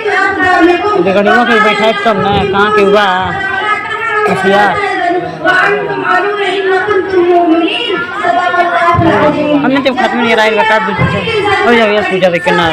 गड़ियों के बैठा तब ना कहाँ के हुआ होशियार हमने जब खत्म नहीं रहा बता हो जाएगा पूजा देख ना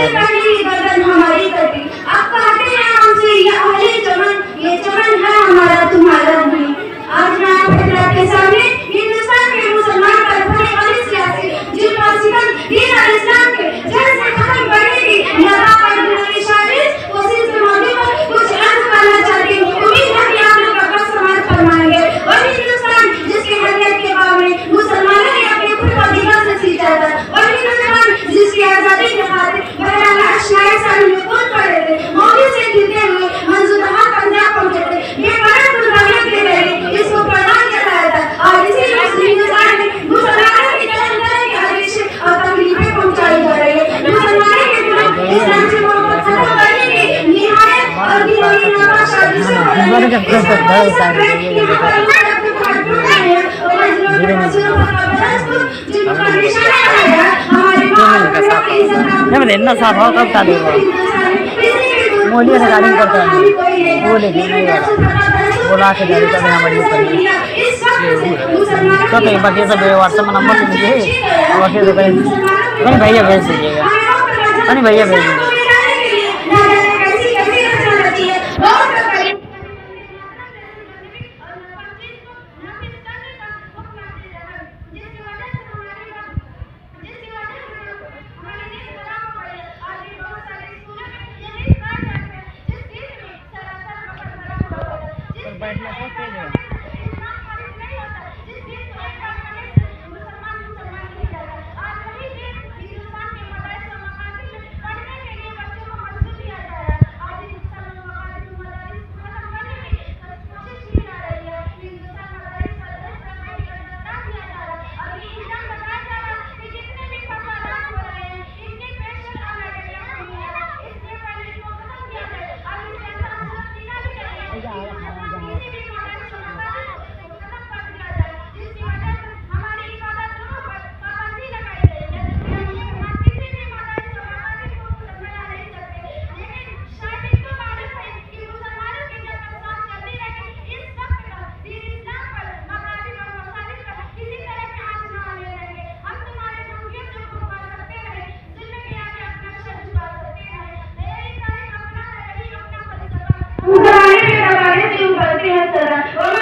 इतना साफ हो तब चालू हुआ मोदी रिकॉर्डिंग करता है वो लेकिन नहीं बोला के गाड़ी का हमारी तो कई बात ये सब व्हाट्सएप में नंबर दीजिए और फिर नहीं भैया भेज दीजिएगा नहीं भैया भेज दीजिएगा से उभरते हैं सदा